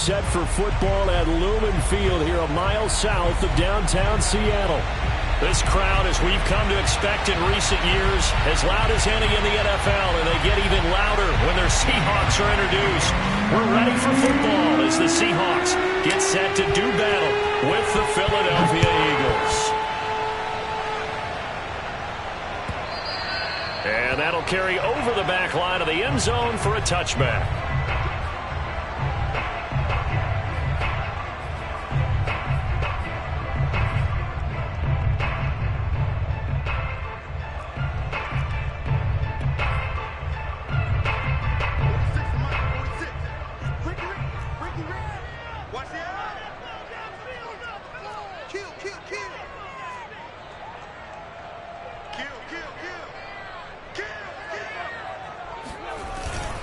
set for football at Lumen Field here a mile south of downtown Seattle. This crowd, as we've come to expect in recent years, as loud as any in the NFL, and they get even louder when their Seahawks are introduced. We're ready for football as the Seahawks get set to do battle with the Philadelphia Eagles. And that'll carry over the back line of the end zone for a touchback.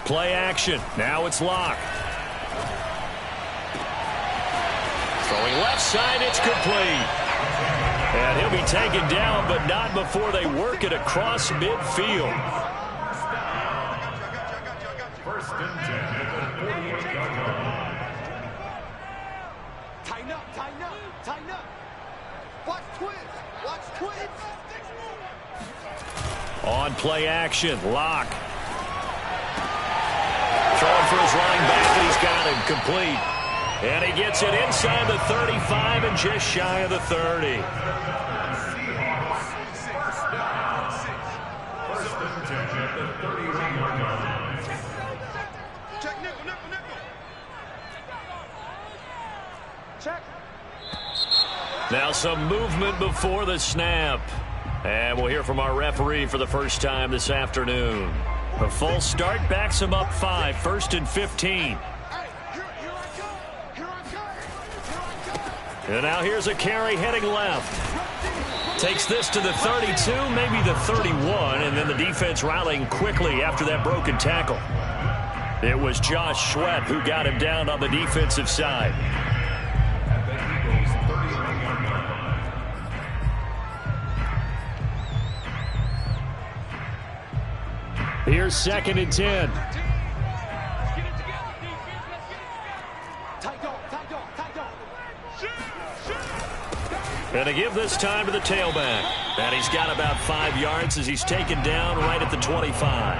Play action. Now it's Locke. Throwing left side, it's complete. And he'll be taken down, but not before they work it across midfield. First and 10 at the 48-yard line. Tighten up, tighten up, tighten up. Watch twins, watch twins. On play action, Locke. Throwing for his line back, and he's got him complete. And he gets it inside the 35 and just shy of the 30. First and 10 at the 31-yard line. Check nickel, nickel, nickel. Check. Now some movement before the snap. And we'll hear from our referee for the first time this afternoon. A false start backs him up 5, first and 15. And now here's a carry heading left. Takes this to the 32, maybe the 31, and then the defense rallying quickly after that broken tackle. It was Josh Sweat who got him down on the defensive side. Here's second and 10. And to give this time to the tailback. And he's got about 5 yards as he's taken down right at the 25.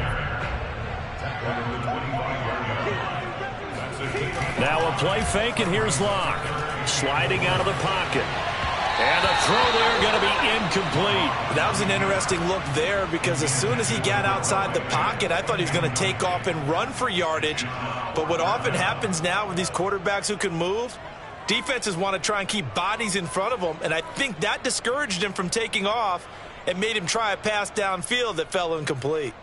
Now a play fake, and here's Locke. Sliding out of the pocket. And the throw there going to be incomplete. That was an interesting look there because as soon as he got outside the pocket, I thought he was going to take off and run for yardage. But what often happens now with these quarterbacks who can move, defenses want to try and keep bodies in front of them, and I think that discouraged him from taking off and made him try a pass downfield that fell incomplete.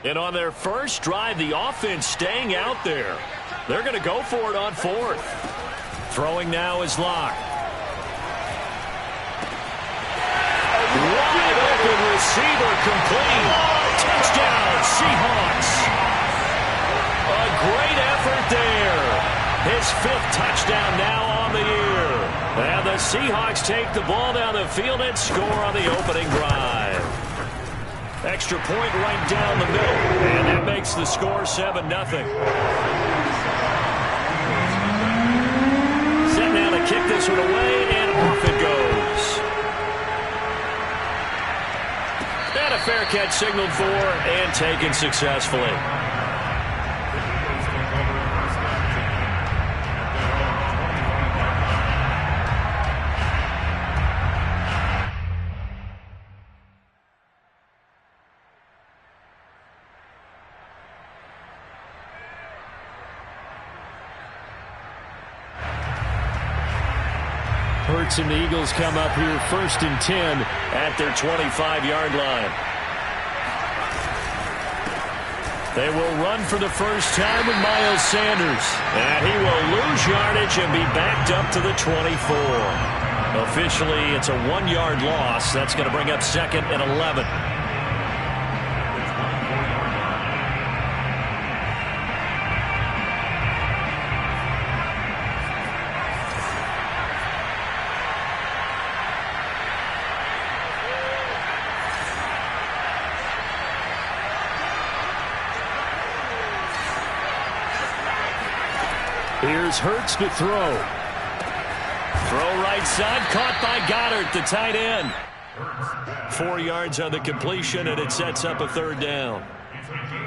And on their first drive, the offense staying out there. They're going to go for it on fourth. Throwing now is Locke. Wide open receiver complete. Touchdown, Seahawks. A great effort there. His 5th touchdown now on the year. And the Seahawks take the ball down the field and score on the opening drive. Extra point right down the middle. And that makes the score 7-0. Set now to kick this one away, and off it goes. And a fair catch signaled for and taken successfully. Hurts and the Eagles come up here first and 10 at their 25-yard line. They will run for the first time with Miles Sanders. And he will lose yardage and be backed up to the 24. Officially, it's a 1-yard loss. That's going to bring up second and 11. Here's Hurts to throw. Throw right side, caught by Goddard, the tight end. 4 yards on the completion, and it sets up a third down.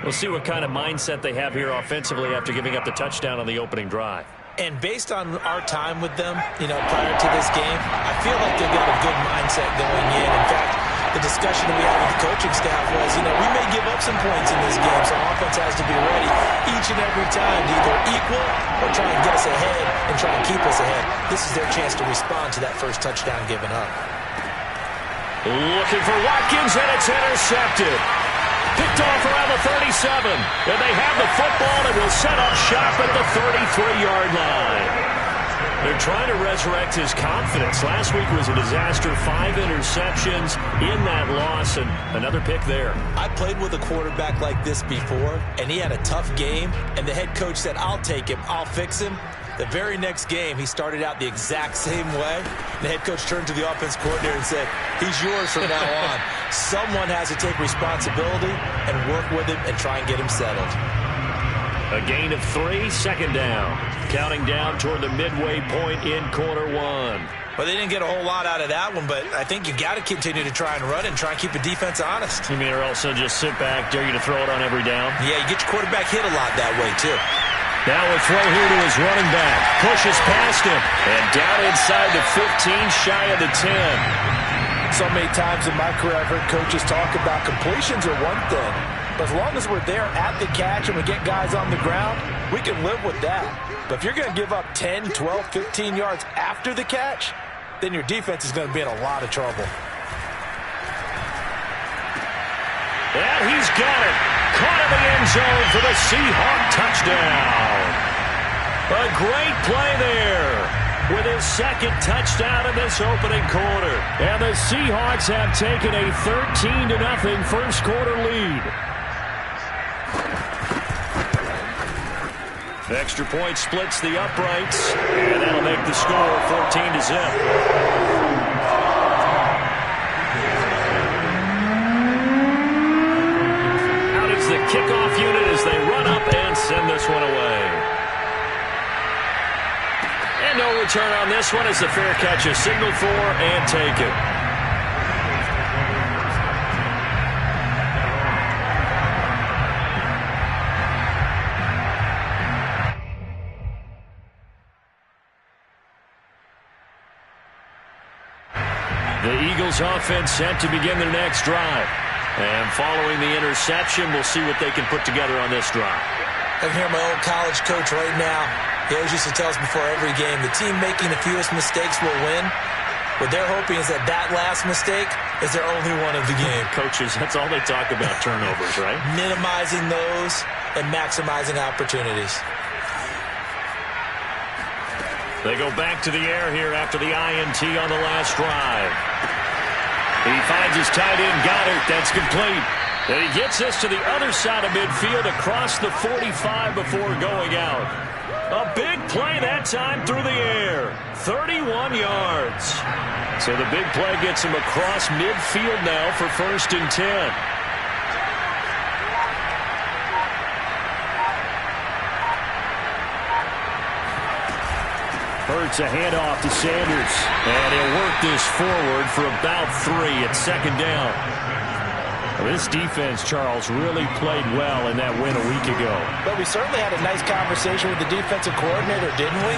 We'll see what kind of mindset they have here offensively after giving up the touchdown on the opening drive. And based on our time with them, prior to this game, I feel like they've got a good mindset going in. In fact, the discussion that we had with the coaching staff was, we may give up some points in this game, so offense has to be ready each and every time to either equal or try and get us ahead and try and keep us ahead. This is their chance to respond to that first touchdown given up. Looking for Watkins, and it's intercepted. Picked off around the 37. And they have the football and will set up shop at the 33-yard line. They're trying to resurrect his confidence. Last week was a disaster. 5 interceptions in that loss, and another pick there. I played with a quarterback like this before, and he had a tough game, and the head coach said, I'll take him, I'll fix him. The very next game, he started out the exact same way. The head coach turned to the offense coordinator and said, he's yours from now on. Someone has to take responsibility and work with him and try and get him settled. A gain of 3, second down. Counting down toward the midway point in quarter 1. Well, they didn't get a whole lot out of that one, but I think you got to continue to try and run and try and keep the defense honest. You mean or also just sit back, dare you to throw it on every down? Yeah, you get your quarterback hit a lot that way, too. Now a throw here to his running back. Pushes past him. And down inside the 15, shy of the 10. So many times in my career I've heard coaches talk about completions are one thing. But as long as we're there at the catch and we get guys on the ground, we can live with that. But if you're going to give up 10, 12, 15 yards after the catch, then your defense is going to be in a lot of trouble. And he's got it. Caught in the end zone for the Seahawk touchdown. A great play there with his second touchdown in this opening quarter. And the Seahawks have taken a 13-0 first quarter lead. The extra point splits the uprights, and that'll make the score 14-0. The kickoff unit as they run up and send this one away. And no return on this one as the fair catch is signaled for and taken. The Eagles offense set to begin their next drive. And following the interception, we'll see what they can put together on this drive. I can hear my old college coach right now. He always used to tell us before every game, the team making the fewest mistakes will win. What they're hoping is that last mistake is their only one of the game. Coaches, that's all they talk about, turnovers, right? Minimizing those and maximizing opportunities. They go back to the air here after the INT on the last drive. He finds his tight end, Goddard. That's complete. And he gets this to the other side of midfield across the 45 before going out. A big play that time through the air. 31 yards. So the big play gets him across midfield now for 1st and 10. Hurts a handoff to Sanders. And he'll work this forward for about 3 at second down. Well, this defense, Charles, really played well in that win a week ago. But we certainly had a nice conversation with the defensive coordinator, didn't we?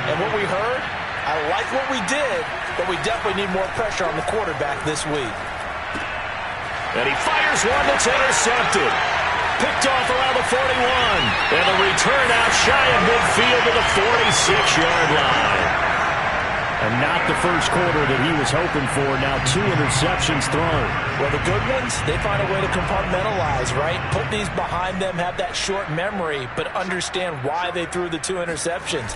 And what we heard, I like what we did, but we definitely need more pressure on the quarterback this week. And he fires one that's intercepted. Picked off around the 41. And the return out shy of midfield to the 46-yard line. And not the first quarter that he was hoping for. Now 2 interceptions thrown. Well, the good ones, they find a way to compartmentalize, right? Put these behind them, have that short memory, but understand why they threw the 2 interceptions.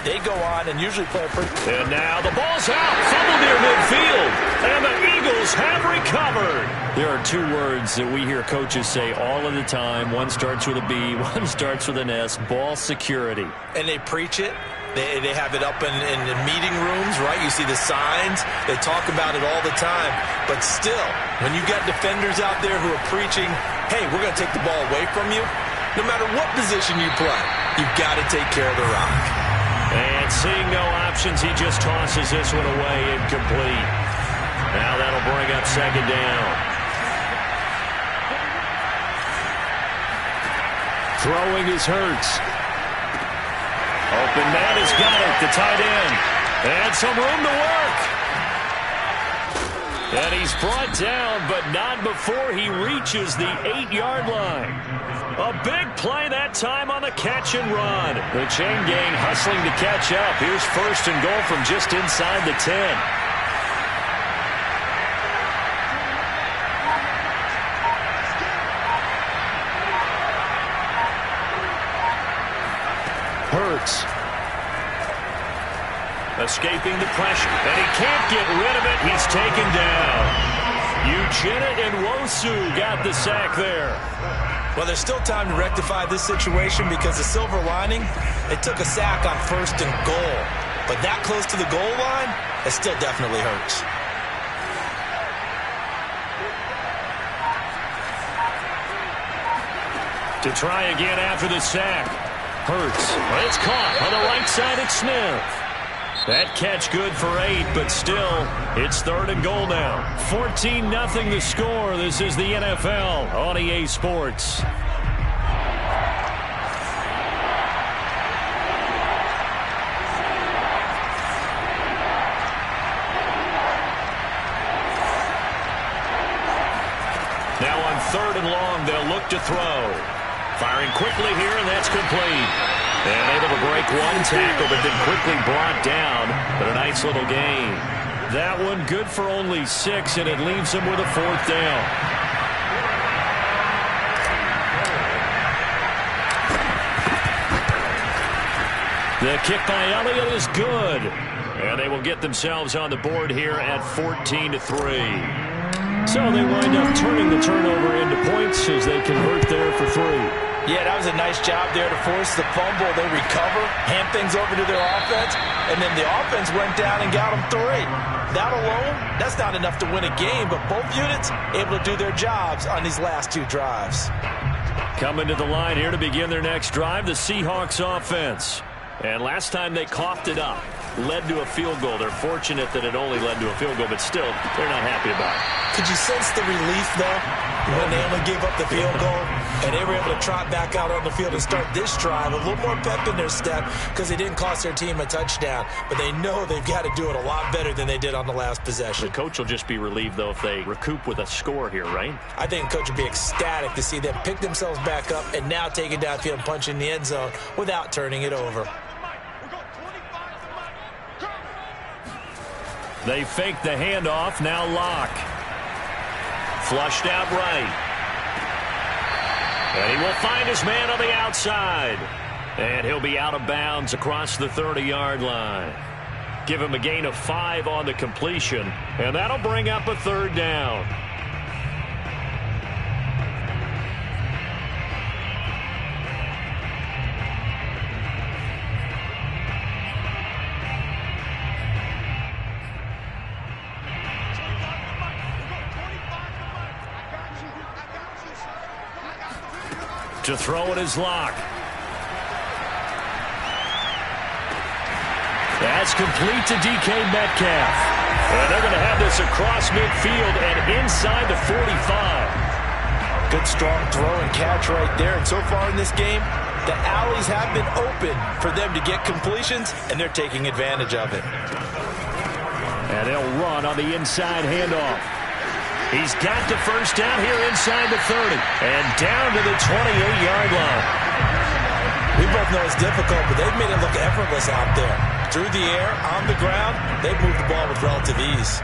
They go on and usually play a pretty... And now the ball's out. Fumble near midfield. And the Eagles have recovered. There are 2 words that we hear coaches say all of the time. One starts with a B, one starts with an S. Ball security. And they preach it. They have it up in meeting rooms, right? You see the signs. They talk about it all the time. But still, when you got defenders out there who are preaching, hey, we're going to take the ball away from you, no matter what position you play, you've got to take care of the rock. And seeing no options, he just tosses this one away, incomplete. Now that'll bring up second down. Throwing is Hurts. Open man has got it, the tight end. And some room to work. And he's brought down, but not before he reaches the 8-yard line. A big play that time on the catch and run. The chain gang hustling to catch up. Here's first and goal from just inside the 10. Hurts. Escaping the pressure, and he can't get rid of it. He's taken down. Uchenna Nwosu got the sack there. Well, there's still time to rectify this situation because the silver lining, it took a sack on first and goal. But that close to the goal line, it still definitely hurts. To try again after the sack. Hurts. It's caught on the right side at Smith. That catch good for 8, but still, it's third and goal now. 14-0 the score. This is the NFL on EA Sports. Now on third and long, they'll look to throw. Firing quickly here, and that's complete. And able to break one tackle, but then quickly brought down. But a nice little gain. That one good for only 6, and it leaves him with a fourth down. The kick by Elliott is good. And they will get themselves on the board here at 14-3. So they wind up turning the turnover into points as they convert there for 3. Yeah, that was a nice job there to force the fumble. They recover, hand things over to their offense, and then the offense went down and got them 3. That alone, that's not enough to win a game, but both units able to do their jobs on these last 2 drives. Coming to the line here to begin their next drive, the Seahawks offense. And last time they coughed it up, led to a field goal. They're fortunate that it only led to a field goal, but still, they're not happy about it. Could you sense the relief, though, when they only gave up the field goal and they were able to trot back out on the field and start this drive a little more pep in their step because they didn't cost their team a touchdown, but they know they've got to do it a lot better than they did on the last possession. The coach will just be relieved, though, if they recoup with a score here, right? I think the coach would be ecstatic to see them pick themselves back up and now take it downfield and punch in the end zone without turning it over. They fake the handoff, now Locke. Flushed out right. And he will find his man on the outside. And he'll be out of bounds across the 30-yard line. Give him a gain of 5 on the completion. And that'll bring up a third down. To throw it is Locke. That's complete to DK Metcalf. And they're going to have this across midfield and inside the 45. Good strong throw and catch right there. And so far in this game, the alleys have been open for them to get completions, and they're taking advantage of it. And they'll run on the inside handoff. He's got the first down here inside the 30. And down to the 28-yard line. We both know it's difficult, but they've made it look effortless out there. Through the air, on the ground, they've moved the ball with relative ease.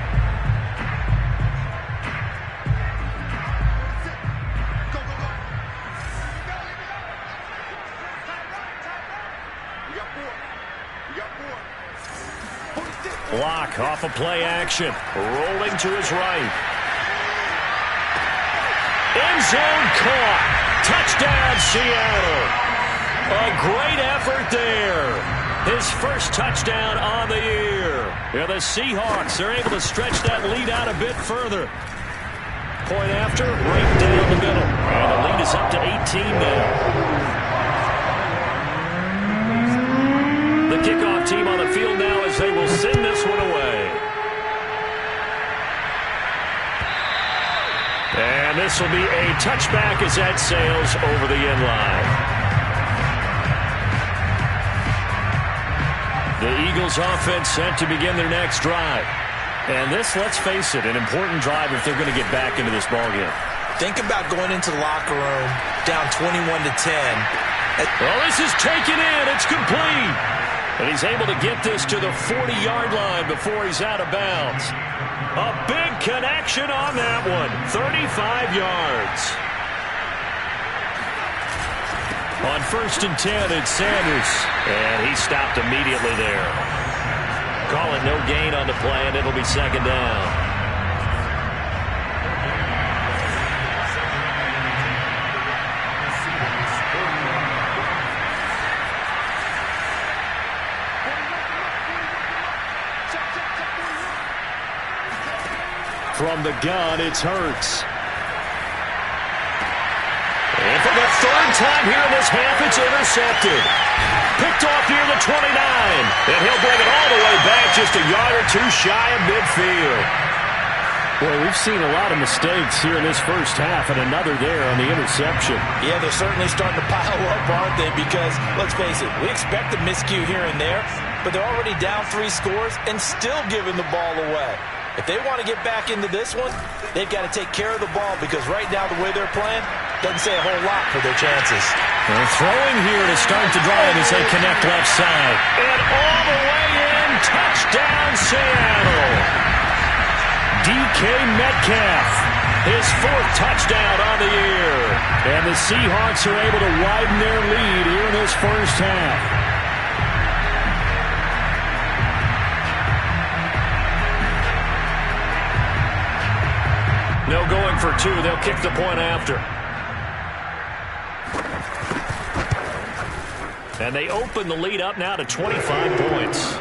Locke off a play action. Rolling to his right. End zone caught. Touchdown, Seattle. A great effort there. His first touchdown on the year. Yeah, the Seahawks are able to stretch that lead out a bit further. Point after, right down the middle. And the lead is up to 18 now. The kickoff kickoff team on the field now as they will send this one away. And this will be a touchback as that sails over the end line. The Eagles offense set to begin their next drive. And this, let's face it, an important drive if they're going to get back into this ballgame. Think about going into the locker room down 21-10. Well, this is taken in. It's complete. And he's able to get this to the 40-yard line before he's out of bounds. A big connection on that one. 35 yards. On 1st and 10, it's Sanders. And he stopped immediately there. Calling no gain on the play, and it'll be second down. From the gun, it's Hurts. And for the third time here in this half, it's intercepted. Picked off near the 29. And he'll bring it all the way back just a yard or two shy of midfield. Boy, we've seen a lot of mistakes here in this first half, and another there on the interception. Yeah, they're certainly starting to pile up, aren't they? Because, let's face it, we expect a miscue here and there, but they're already down 3 scores and still giving the ball away. If they want to get back into this one, they've got to take care of the ball because right now the way they're playing doesn't say a whole lot for their chances. They're throwing here to start the drive as they connect left side. And all the way in, touchdown Seattle. DK Metcalf, his 4th touchdown on the year. And the Seahawks are able to widen their lead here in this first half. No going for 2. They'll kick the point after. And they open the lead up now to 25 points.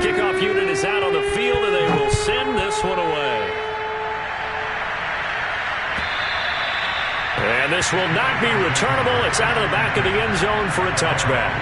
Kickoff unit is out on the field, and they will send this one away. And this will not be returnable. It's out of the back of the end zone for a touchback.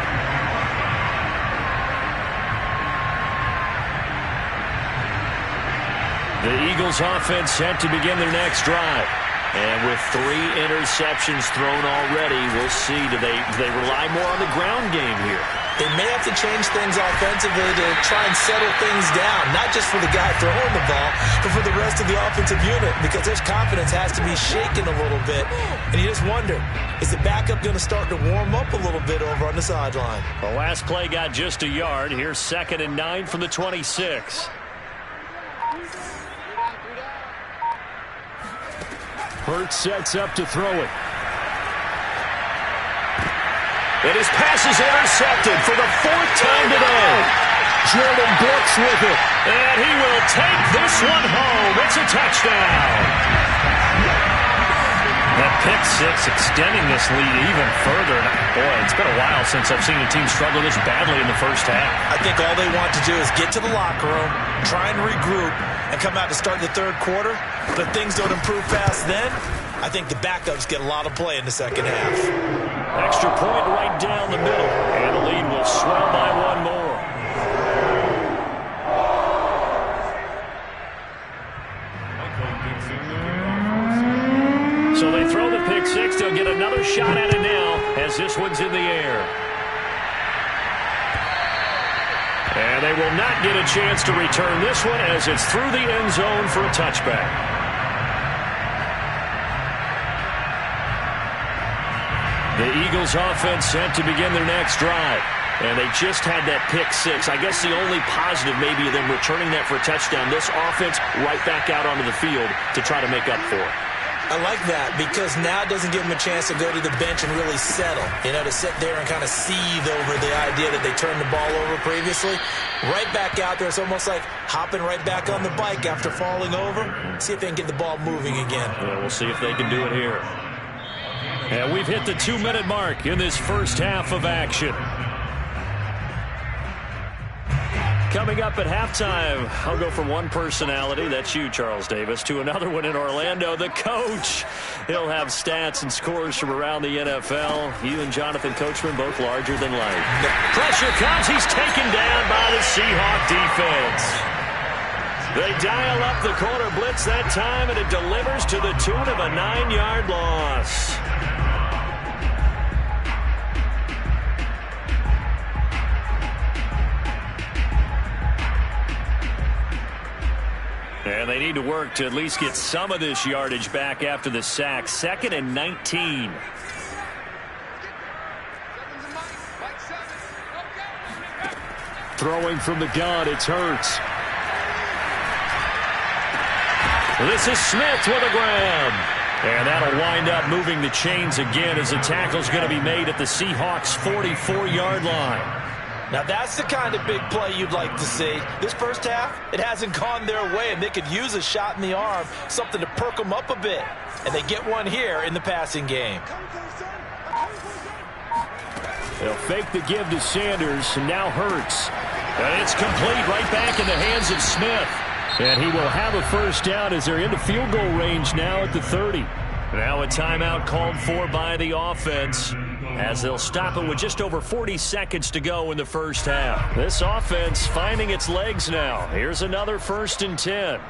The Eagles offense set to begin their next drive. And with 3 interceptions thrown already, we'll see. Do they rely more on the ground game here? They may have to change things offensively to try and settle things down, not just for the guy throwing the ball, but for the rest of the offensive unit, because their confidence has to be shaken a little bit. And you just wonder, is the backup going to start to warm up a little bit over on the sideline? The last play got just a yard. Here's 2nd and 9 from the 26. Hurts sets up to throw it. And his pass is intercepted for the 4th time today. Jordan Brooks with it. And he will take this one home. It's a touchdown. That pick 6 extending this lead even further. Boy, it's been a while since I've seen a team struggle this badly in the first half. I think all they want to do is get to the locker room, try and regroup, and come out to start the 3rd quarter. But if things don't improve fast then, I think the backups get a lot of play in the second half. Extra point right down the middle. And the lead will swell by 1 more. So they throw the pick 6. They'll get another shot at it now as this one's in the air. And they will not get a chance to return this one as it's through the end zone for a touchback. The Eagles offense set to begin their next drive. And they just had that pick 6. I guess the only positive maybe of them returning that for a touchdown. This offense right back out onto the field to try to make up for it. I like that because now it doesn't give them a chance to go to the bench and really settle, to sit there and kind of seethe over the idea that they turned the ball over previously. Right back out there. It's almost like hopping right back on the bike after falling over. See if they can get the ball moving again. Yeah, we'll see if they can do it here. And we've hit the 2-minute mark in this first half of action. Coming up at halftime, I'll go from one personality, that's you, Charles Davis, to another one in Orlando, the coach. He'll have stats and scores from around the NFL. You and Jonathan Coachman both larger than life. Pressure comes. He's taken down by the Seahawk defense. They dial up the corner blitz that time, and it delivers to the tune of a 9-yard loss. And they need to work to at least get some of this yardage back after the sack. 2nd and 19. Throwing from the gun, it's Hurts. This is Smith with a grab. And that'll wind up moving the chains again as the tackle's going to be made at the Seahawks' 44-yard line. Now, that's the kind of big play you'd like to see. This first half, it hasn't gone their way, and they could use a shot in the arm, something to perk them up a bit. And they get one here in the passing game. They'll fake the give to Sanders, and now Hurts. And it's complete right back in the hands of Smith. And he will have a first down as they're into field goal range now at the 30. Now a timeout called for by the offense, as they'll stop it with just over 40 seconds to go in the first half. This offense finding its legs now. Here's another 1st and 10.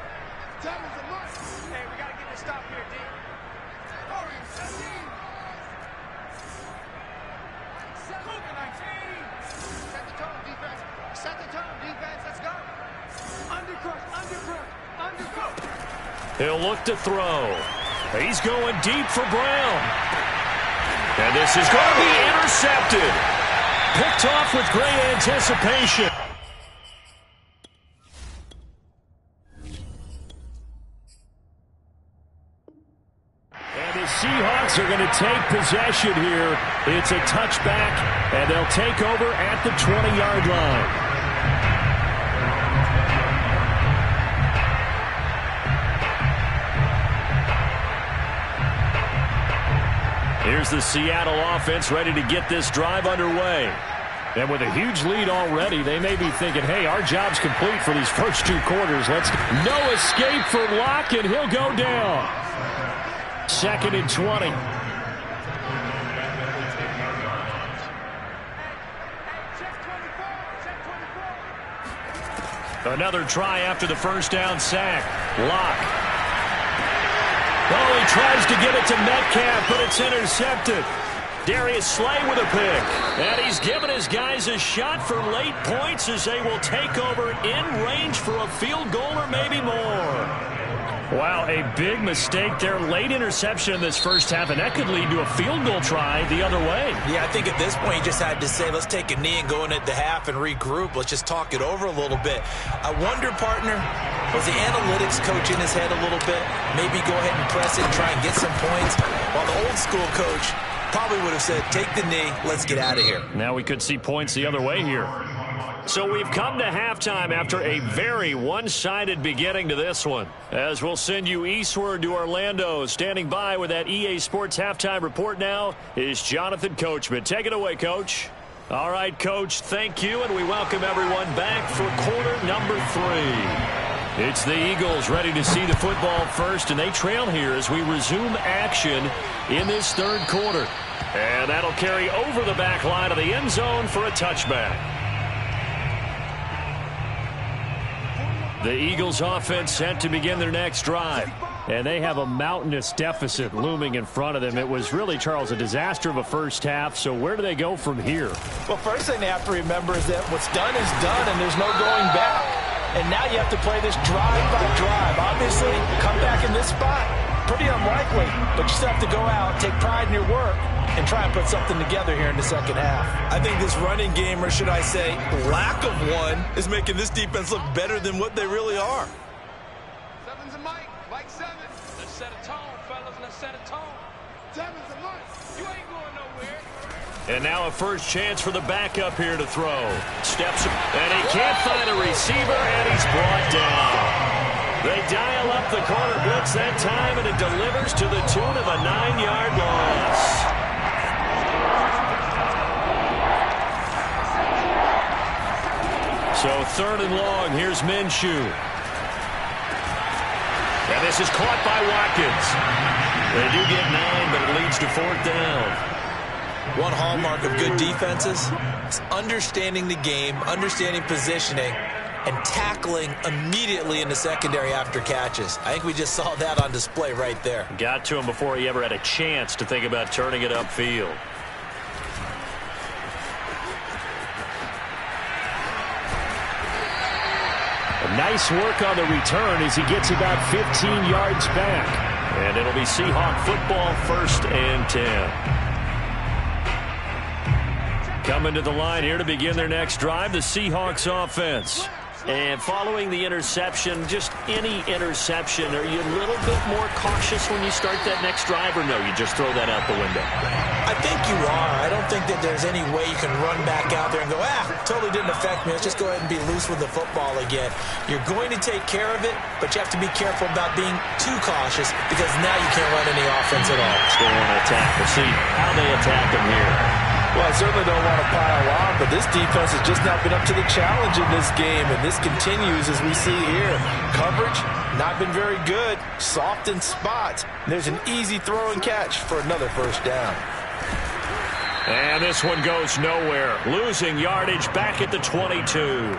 He'll look to throw. He's going deep for Brown. And this is going to be intercepted. Picked off with great anticipation. And the Seahawks are going to take possession here. It's a touchback, and they'll take over at the 20-yard line. Here's the Seattle offense ready to get this drive underway. And with a huge lead already, they may be thinking, hey, our job's complete for these first 2 quarters. No escape for Locke, and he'll go down. 2nd and 20. Another try after the first down sack. Locke. Oh, he tries to get it to Metcalf, but it's intercepted. Darius Slay with a pick. And he's given his guys a shot for late points as they will take over in range for a field goal or maybe more. Wow, a big mistake there. Late interception in this first half, and that could lead to a field goal try the other way. Yeah, I think at this point you just had to say, let's take a knee and go into the half and regroup. Let's just talk it over a little bit. I wonder, partner, was the analytics coach in his head a little bit? Maybe go ahead and press it and try and get some points? While the old school coach probably would have said, take the knee, let's get out of here. Now we could see points the other way here. So we've come to halftime after a very one-sided beginning to this one. As we'll send you eastward to Orlando. Standing by with that EA Sports halftime report now is Jonathan Coachman. Take it away, Coach. All right, Coach, thank you, and we welcome everyone back for quarter number 3. It's the Eagles ready to see the football first, and they trail here as we resume action in this 3rd quarter. And that'll carry over the back line of the end zone for a touchback. The Eagles offense set to begin their next drive. And they have a mountainous deficit looming in front of them. It was really, Charles, a disaster of a first half. So where do they go from here? Well, first thing they have to remember is that what's done is done, and there's no going back. And now you have to play this drive by drive. Obviously, come back in this spot, pretty unlikely. But you still have to go out, take pride in your work, and try and put something together here in the second half. I think this running game, or should I say lack of one, is making this defense look better than what they really are. Seven's a Mike 7. Let's set a tone, fellas. Let's set a tone. You ain't going nowhere. And now a first chance for the backup here to throw. Steps, and he can't find a receiver, and he's brought down. They dial up the corner blitz that time, and it delivers to the tune of a 9-yard loss. So 3rd and long, here's Minshew. And this is caught by Watkins. They do get 9, but it leads to 4th down. One hallmark of good defenses is understanding the game, understanding positioning, and tackling immediately in the secondary after catches. I think we just saw that on display right there. Got to him before he ever had a chance to think about turning it upfield. Nice work on the return as he gets about 15 yards back. And it'll be Seahawk football, 1st and 10. Coming to the line here to begin their next drive, the Seahawks offense. And following the interception, just any interception, are you a little bit more cautious when you start that next drive, or no, you just throw that out the window? I think you are. I don't think that there's any way you can run back out there and go, totally didn't affect me. Let's just go ahead and be loose with the football again. You're going to take care of it, but you have to be careful about being too cautious because now you can't run any offense at all. Let's go on an attack. We'll see how they attack him here. Well, I certainly don't want to pile on, but this defense has just not been up to the challenge in this game, and this continues as we see here. Coverage, not been very good, soft in spots. There's an easy throw and catch for another first down. And this one goes nowhere. Losing yardage back at the 22.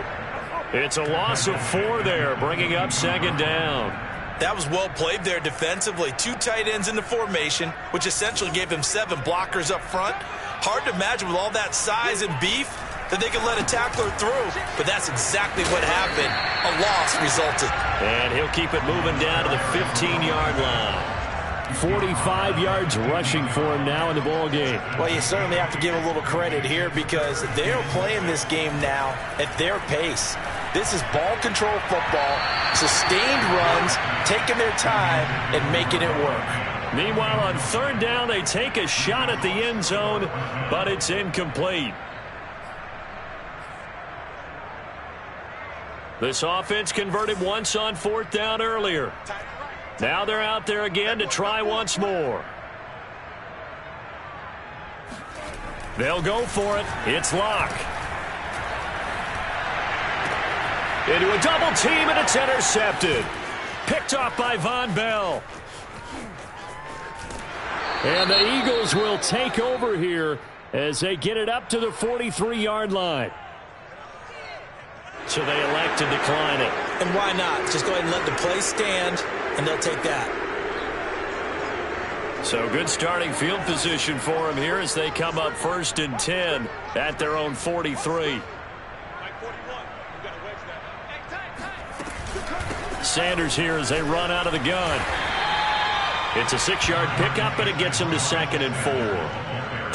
It's a loss of 4 there, bringing up 2nd down. That was well played there defensively. 2 tight ends in the formation, which essentially gave them 7 blockers up front. Hard to imagine with all that size and beef that they could let a tackler through, but that's exactly what happened. A loss resulted. And he'll keep it moving down to the 15-yard line. 45 yards rushing for him now in the ball game. Well, you certainly have to give a little credit here because they're playing this game now at their pace. This is ball control football, sustained runs, taking their time and making it work. Meanwhile, on 3rd down, they take a shot at the end zone, but it's incomplete. This offense converted once on 4th down earlier. Now they're out there again to try once more. They'll go for it. It's Locke. Into a double team, and it's intercepted. Picked off by Von Bell. And the Eagles will take over here as they get it up to the 43-yard line. So they elect to decline it. And why not? Just go ahead and let the play stand, and they'll take that. So good starting field position for them here as they come up 1st and 10 at their own 43. Sanders here as they run out of the gun. It's a 6-yard pickup, but it gets him to 2nd and 4.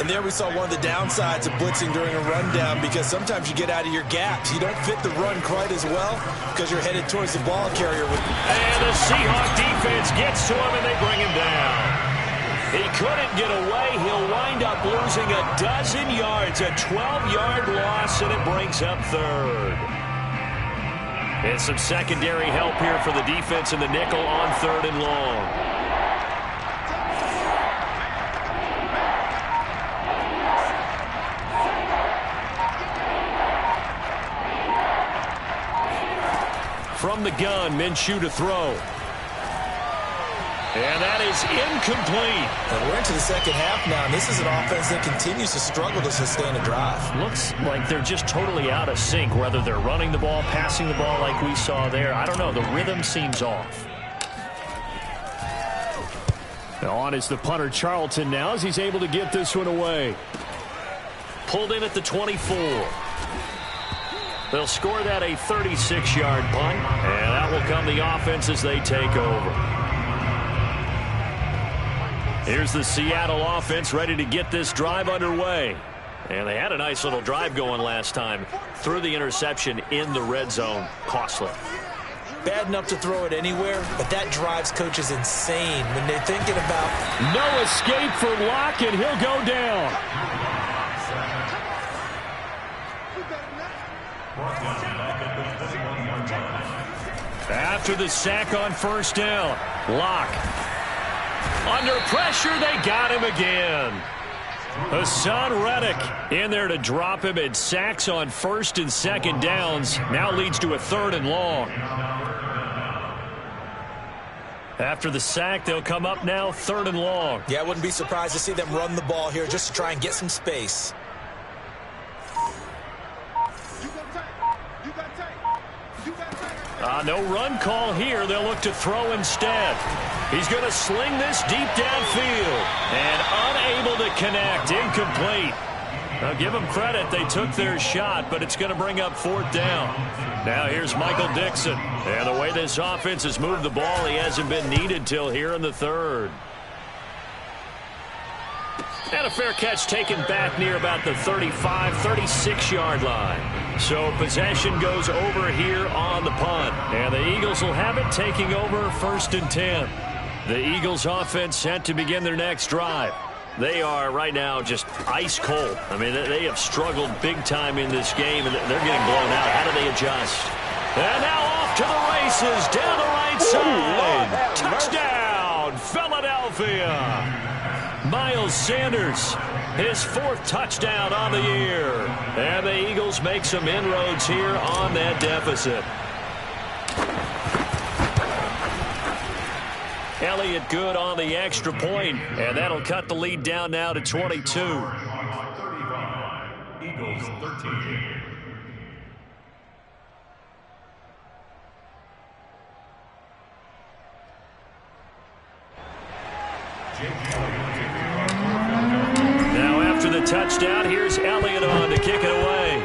And there we saw one of the downsides of blitzing during a rundown because sometimes you get out of your gaps. You don't fit the run quite as well because you're headed towards the ball carrier. And the Seahawk defense gets to him, and they bring him down. He couldn't get away. He'll wind up losing a dozen yards, a 12-yard loss, and it brings up 3rd. And some secondary help here for the defense in the nickel on 3rd and long. From the gun, Minshew to throw. And that is incomplete. And we're into the second half now, and this is an offense that continues to struggle to sustain a drive. Looks like they're just totally out of sync, whether they're running the ball, passing the ball like we saw there. I don't know. The rhythm seems off. Now on is the punter, Charlton, now as he's able to get this one away. Pulled in at the 24. They'll score that a 36-yard punt, and that will come the offense as they take over. Here's the Seattle offense ready to get this drive underway. And they had a nice little drive going last time. Threw the interception in the red zone. Costly. bad enough to throw it anywhere, but that drives coaches insane when they're thinking about... No escape for Locke, and he'll go down. After the sack on first down, Locke. Under pressure, they got him again. Hassan Reddick in there to drop him, and sacks on first and second downs. Now leads to a 3rd and long. After the sack, they'll come up now 3rd and long. Yeah, I wouldn't be surprised to see them run the ball here just to try and get some space. No run call here. They'll look to throw instead. He's going to sling this deep downfield. And unable to connect. Incomplete. Now give them credit. They took their shot, but it's going to bring up 4th down. Now here's Michael Dixon. And the way this offense has moved the ball, he hasn't been needed till here in the 3rd. And a fair catch taken back near about the 35, 36-yard line. So possession goes over here on the punt. And the Eagles will have it, taking over 1st and 10. The Eagles offense set to begin their next drive. They are right now just ice cold. I mean, they have struggled big time in this game, and they're getting blown out. How do they adjust? And now off to the races, down the right side. Touchdown, Philadelphia. Miles Sanders, his 4th touchdown on the year. And the Eagles make some inroads here on that deficit. Elliott good on the extra point, and that'll cut the lead down now to 22. 35, Eagles 13. Now after the touchdown, here's Elliott on to kick it away.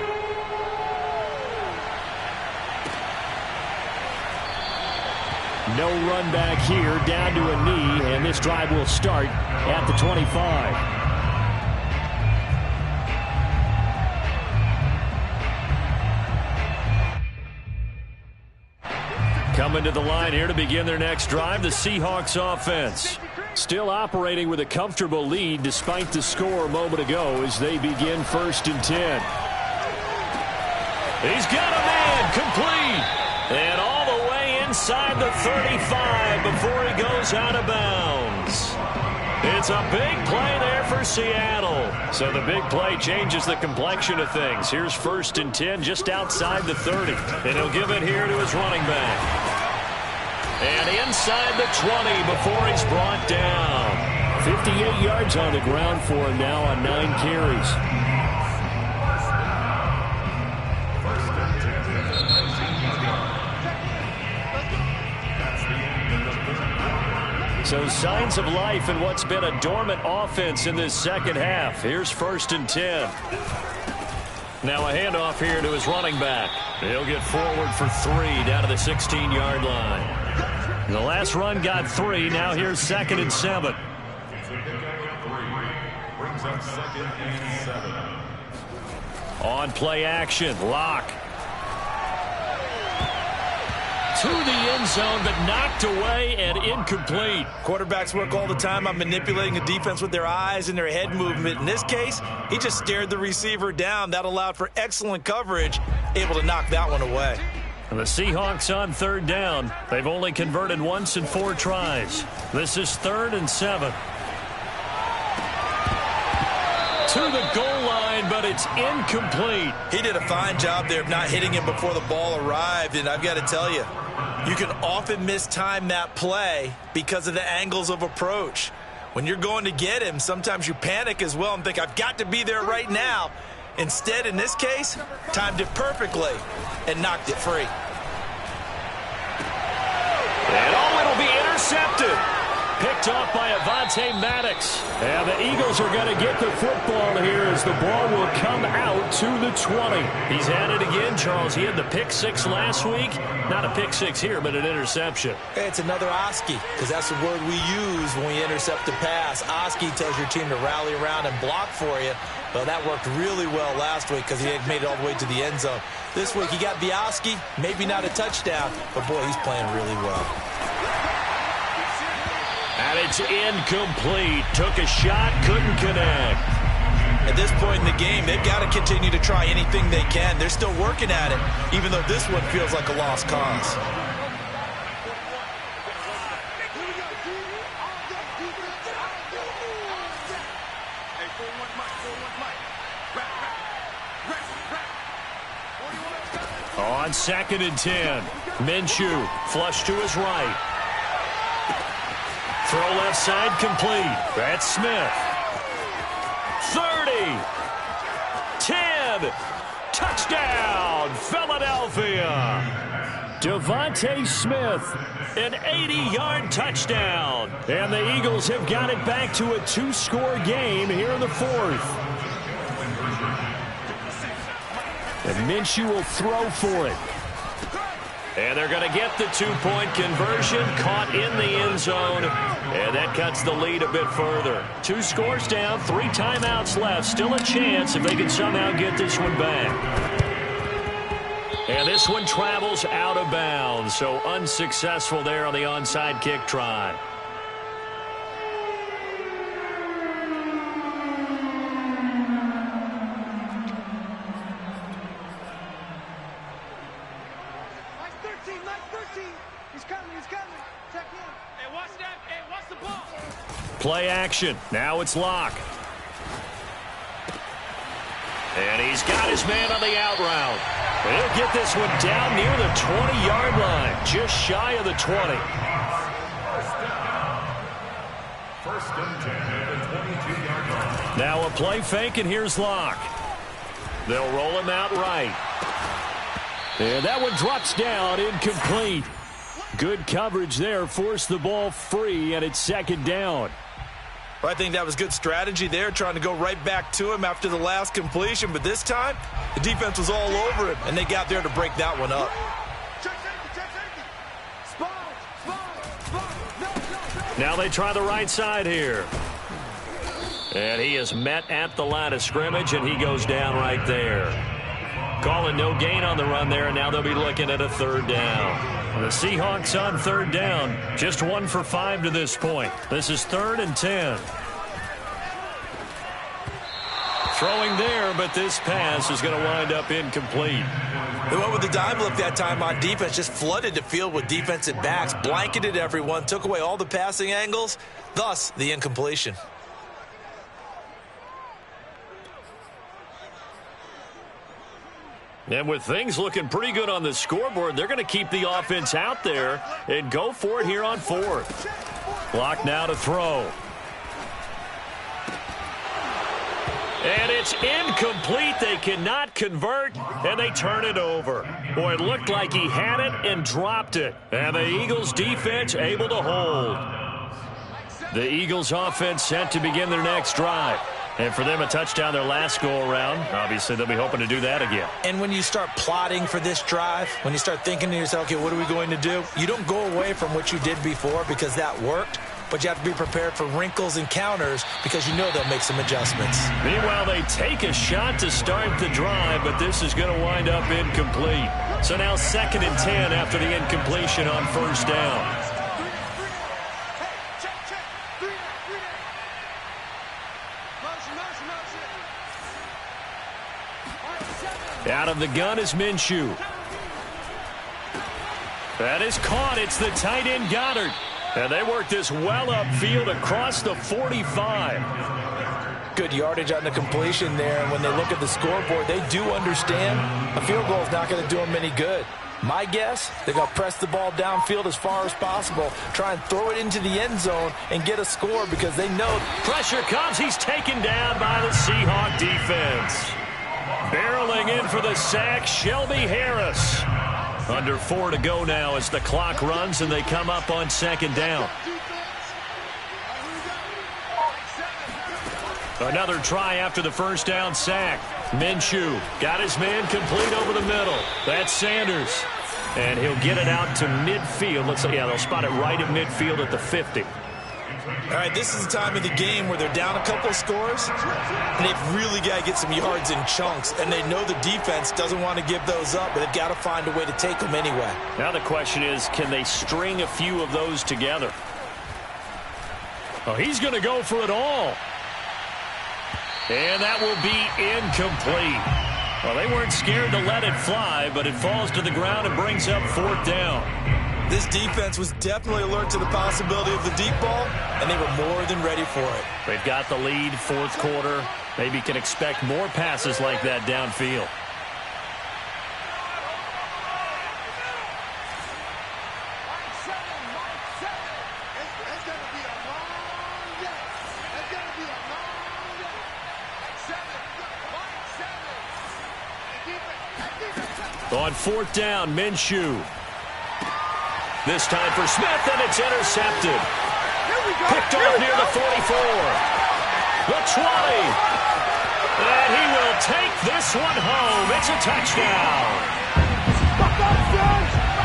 No run back here, down to a knee, and this drive will start at the 25. Coming to the line here to begin their next drive, the Seahawks offense. Still operating with a comfortable lead despite the score a moment ago as they begin 1st and 10. He's got a man complete. And all the way inside the 35 before he goes out of bounds. It's a big play there for Seattle. So the big play changes the complexion of things. Here's 1st and 10 just outside the 30. And he'll give it here to his running back. And inside the 20 before he's brought down. 58 yards on the ground for him now on 9 carries. So signs of life in what's been a dormant offense in this second half. Here's 1st and 10. Now a handoff here to his running back. He'll get forward for 3 down to the 16-yard line. The last run got 3. Now here's 2nd and 7. Brings up 2nd and 7. On play action, Locke. To the end zone, but knocked away and incomplete. Quarterbacks work all the time on manipulating the defense with their eyes and their head movement. In this case, he just stared the receiver down. That allowed for excellent coverage, able to knock that one away. The Seahawks on 3rd down. They've only converted once in 4 tries. This is 3rd and 7. To the goal line, but it's incomplete. He did a fine job there of not hitting him before the ball arrived, and I've got to tell you, you can often mistime that play because of the angles of approach. When you're going to get him, sometimes you panic as well and think, I've got to be there right now. Instead, in this case, timed it perfectly and knocked it free. And it'll be intercepted. Picked picked off by Avonte Maddox. And the Eagles are going to get the football here as the ball will come out to the 20. He's at it again, Charles. He had the pick 6 last week. Not a pick 6 here, but an interception. It's another Oski, because that's the word we use when we intercept a pass. Oski tells your team to rally around and block for you. Well, that worked really well last week because he had made it all the way to the end zone. This week he got the Oski, maybe not a touchdown, but boy, he's playing really well. And it's incomplete. Took a shot, couldn't connect. At this point in the game, they've got to continue to try anything they can. They're still working at it, even though this one feels like a lost cause. On 2nd and 10, Minshew flush to his right. Throw left side complete. That's Smith. 30. 10. Touchdown, Philadelphia. Devontae Smith, an 80-yard touchdown. And the Eagles have got it back to a 2-score game here in the 4th. And Minshew will throw for it. And they're going to get the 2-point conversion, caught in the end zone. And that cuts the lead a bit further. 2 scores down, 3 timeouts left. Still a chance if they can somehow get this one back. And this one travels out of bounds. So unsuccessful there on the onside kick try. Play action. Now it's Locke. And he's got his man on the out route. He'll get this one down near the 20-yard line. Just shy of the 20. First and 10 at the 22-yard line. Now a play fake, and here's Locke. They'll roll him out right. And that one drops down, incomplete. Good coverage there. Forced the ball free, and it's 2nd down. Well, I think that was good strategy there, trying to go right back to him after the last completion. But this time, the defense was all over him, and they got there to break that one up. Now they try the right side here. And he is met at the line of scrimmage, and he goes down right there. Calling no gain on the run there, and now they'll be looking at a 3rd down. The Seahawks on 3rd down, just 1 for 5 to this point. This is 3rd and 10. Throwing there, but this pass is going to wind up incomplete. They went with the dime look that time on defense, just flooded the field with defensive backs, blanketed everyone, took away all the passing angles, thus the incompletion. And with things looking pretty good on the scoreboard, they're going to keep the offense out there and go for it here on 4th. Locke now to throw. And it's incomplete. They cannot convert, and they turn it over. Boy, it looked like he had it and dropped it. And the Eagles defense able to hold. The Eagles offense set to begin their next drive. And for them, a touchdown their last go-around. Obviously, they'll be hoping to do that again. And when you start plotting for this drive, when you start thinking to yourself, okay, what are we going to do? You don't go away from what you did before because that worked, but you have to be prepared for wrinkles and counters because you know they'll make some adjustments. Meanwhile, they take a shot to start the drive, but this is going to wind up incomplete. So now 2nd and 10 after the incompletion on 1st down. Out of the gun is Minshew. That is caught. It's the tight end Goddard. And they work this well upfield across the 45. Good yardage on the completion there. And when they look at the scoreboard, they do understand a field goal is not going to do them any good. My guess, they're going to press the ball downfield as far as possible, try and throw it into the end zone and get a score because they know. Pressure comes. He's taken down by the Seahawk defense. Barreling in for the sack, Shelby Harris. Under 4 to go now as the clock runs and they come up on 2nd down. Another try after the first down sack. Minshew got his man complete over the middle. That's Sanders. And he'll get it out to midfield. Looks like, yeah, they'll spot it right at midfield at the 50. All right, this is the time of the game where they're down a couple of scores, and they've really got to get some yards in chunks, and they know the defense doesn't want to give those up, but they've got to find a way to take them anyway. Now the question is, can they string a few of those together? Oh, he's going to go for it all. And that will be incomplete. Well, they weren't scared to let it fly, but it falls to the ground and brings up 4th down. This defense was definitely alert to the possibility of the deep ball, and they were more than ready for it. They've got the lead, 4th quarter. Maybe can expect more passes like that downfield. On 4th down, Minshew. This time for Smith, and it's intercepted. Picked off near the 44. The 20. And he will take this one home. It's a touchdown.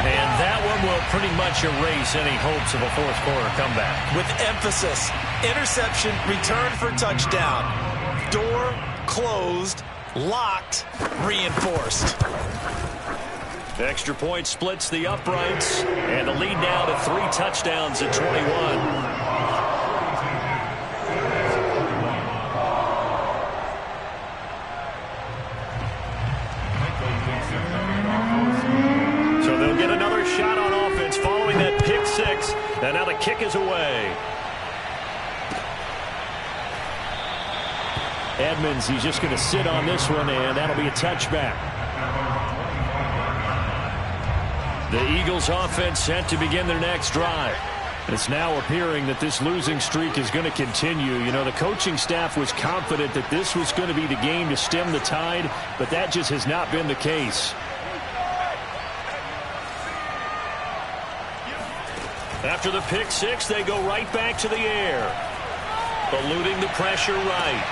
And that one will pretty much erase any hopes of a 4th quarter comeback. With emphasis, interception, return for touchdown. Door closed, locked, reinforced. The extra point splits the uprights, and the lead now to 3 touchdowns at 21. So they'll get another shot on offense following that pick 6, and now the kick is away. Edmonds, he's just going to sit on this one, and that'll be a touchback. The Eagles offense set to begin their next drive. It's now appearing that this losing streak is going to continue. You know, the coaching staff was confident that this was going to be the game to stem the tide, but that just has not been the case. After the pick 6, they go right back to the air. Eluding the pressure right.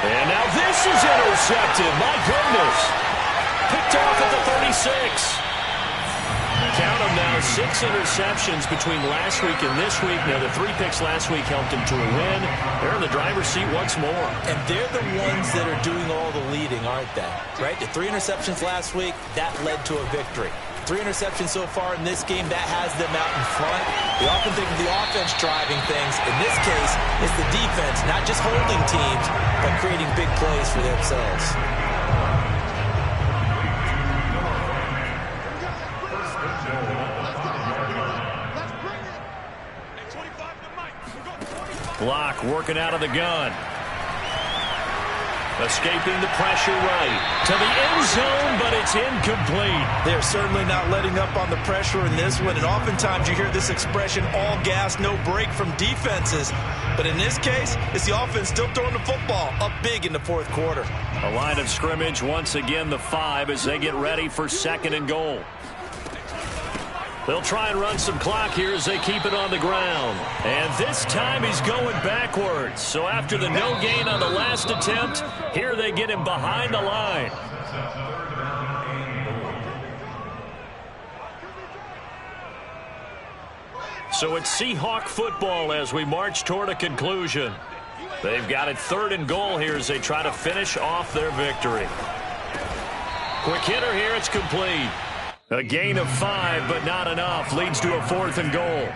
And now this is intercepted. My goodness. Picked off at the 36. Count them now, 6 interceptions between last week and this week. Now, the 3 picks last week helped them to a win. They're in the driver's seat once more. And they're the ones that are doing all the leading, aren't they? Right? The 3 interceptions last week, that led to a victory. 3 interceptions so far in this game, that has them out in front. We often think of the offense driving things. In this case, it's the defense, not just holding teams, but creating big plays for themselves. Block working out of the gun. Escaping the pressure right to the end zone, but it's incomplete. They're certainly not letting up on the pressure in this one, and oftentimes you hear this expression, all gas, no break from defenses. But in this case, it's the offense still throwing the football up big in the 4th quarter. A line of scrimmage, once again the 5 as they get ready for 2nd and goal. They'll try and run some clock here as they keep it on the ground. And this time he's going backwards. So after the no gain on the last attempt, here they get him behind the line. So it's Seahawk football as we march toward a conclusion. They've got it 3rd and goal here as they try to finish off their victory. Quick hitter here, it's complete. A gain of 5, but not enough. Leads to a 4th and goal.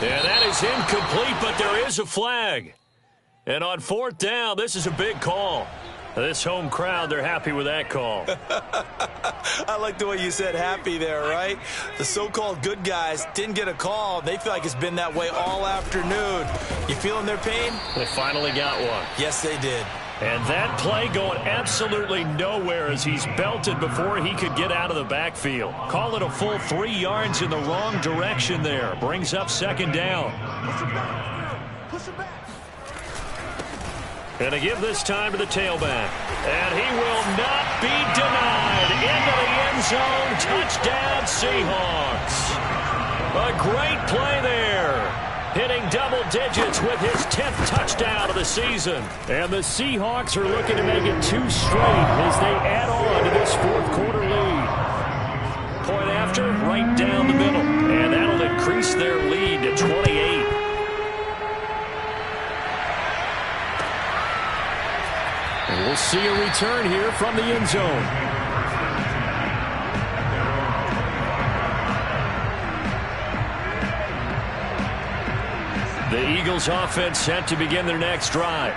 And that is incomplete, but there is a flag. And on 4th down, this is a big call. This home crowd, they're happy with that call. I like the way you said happy there, right? The so-called good guys didn't get a call. They feel like it's been that way all afternoon. You feeling their pain? They finally got one. Yes, they did. And that play going absolutely nowhere as he's belted before he could get out of the backfield. Call it a full 3 yards in the wrong direction there. Brings up 2nd down. Push him back. And to give this time to the tailback. And he will not be denied. Into the end zone. Touchdown, Seahawks. A great play there. Hitting double digits with his 10th touchdown of the season. And the Seahawks are looking to make it 2 straight as they add on to this fourth quarter lead. Point after, right down the middle. And that'll increase their lead to 28. And we'll see a return here from the end zone. The Eagles offense set to begin their next drive.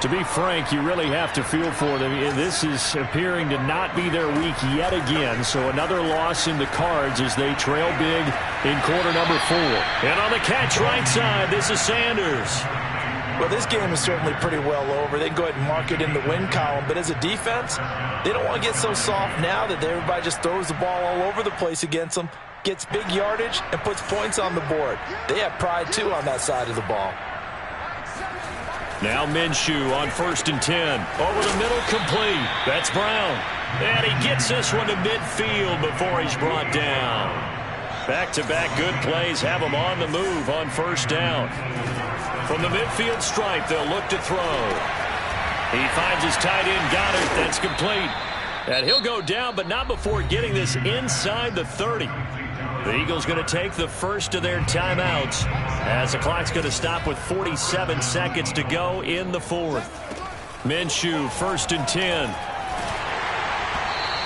To be frank, you really have to feel for them. This is appearing to not be their week yet again. So another loss in the cards as they trail big in quarter number 4. And on the catch right side, this is Sanders. Well, this game is certainly pretty well over. They can go ahead and mark it in the win column. But as a defense, they don't want to get so soft now that everybody just throws the ball all over the place against them, gets big yardage, and puts points on the board. They have pride, too, on that side of the ball. Now Minshew on 1st and 10. Over the middle, complete. That's Brown. And he gets this one to midfield before he's brought down. Back-to-back good plays have him on the move on 1st down. From the midfield stripe, they'll look to throw. He finds his tight end, Goddard. That's complete. And he'll go down, but not before getting this inside the 30. The Eagles going to take the first of their timeouts as the clock's going to stop with 47 seconds to go in the 4th. Minshew, 1st and 10.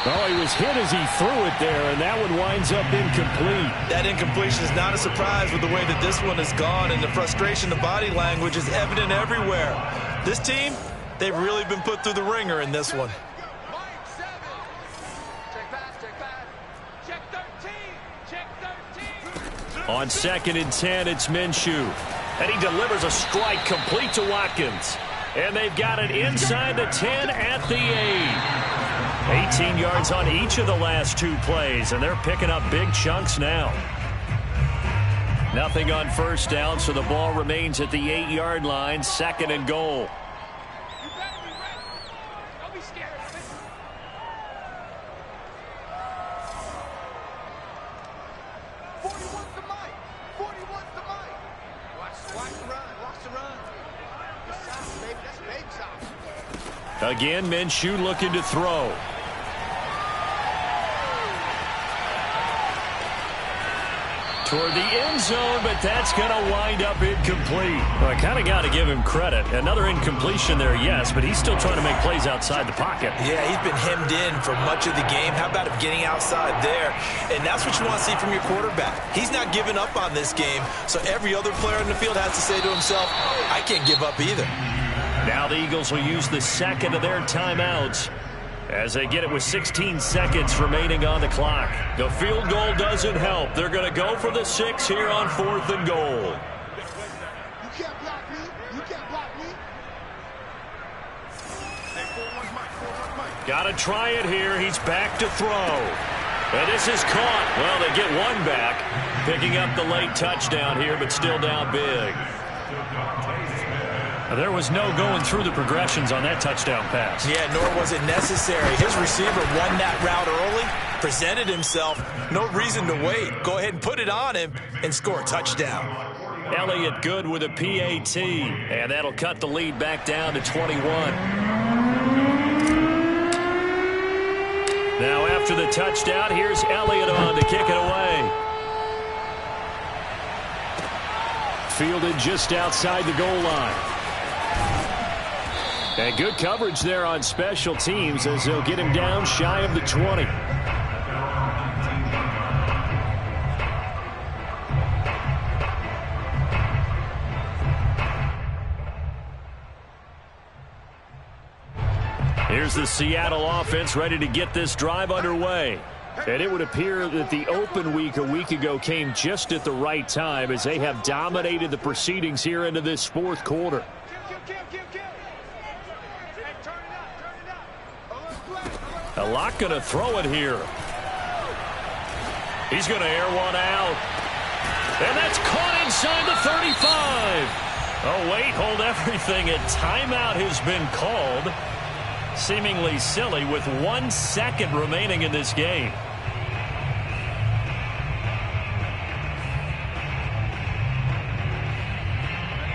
Oh, he was hit as he threw it there, and that one winds up incomplete. That incompletion is not a surprise with the way that this one has gone, and the frustration, the body language is evident everywhere. This team, they've really been put through the ringer in this one. On 2nd and 10, it's Minshew. And he delivers a strike complete to Watkins. And they've got it inside the 10 at the 8. 18 yards on each of the last 2 plays, and they're picking up big chunks now. Nothing on 1st down, so the ball remains at the 8-yard line, 2nd and goal. Again, Minshew looking to throw. Toward the end zone, but that's going to wind up incomplete. Well, I kind of got to give him credit. Another incompletion there, yes, but he's still trying to make plays outside the pocket. Yeah, he's been hemmed in for much of the game. How about him getting outside there? And that's what you want to see from your quarterback. He's not giving up on this game, so every other player in the field has to say to himself, I can't give up either. Now the Eagles will use the second of their timeouts as they get it with 16 seconds remaining on the clock. The field goal doesn't help. They're going to go for the 6 here on 4th and goal. You can't block me. You can't block me. Got to try it here. He's back to throw. And this is caught. Well, they get one back. Picking up the late touchdown here, but still down big. There was no going through the progressions on that touchdown pass. Yeah, nor was it necessary. His receiver won that route early, presented himself. No reason to wait. Go ahead and put it on him and score a touchdown. Elliott good with a PAT, and that'll cut the lead back down to 21. Now after the touchdown, here's Elliott on to kick it away. Fielded just outside the goal line. And good coverage there on special teams as they'll get him down shy of the 20. Here's the Seattle offense ready to get this drive underway. And it would appear that the open week a week ago came just at the right time as they have dominated the proceedings here into this 4th quarter. A lot going to throw it here. He's going to air one out. And that's caught inside the 35. Oh, wait, hold everything. A timeout has been called. Seemingly silly with 1 second remaining in this game.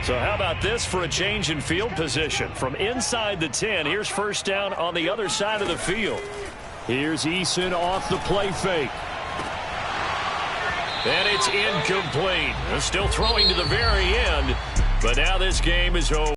So how about this for a change in field position? From inside the 10, here's first down on the other side of the field. Here's Eason off the play fake. And it's incomplete. Still throwing to the very end, but now this game is over.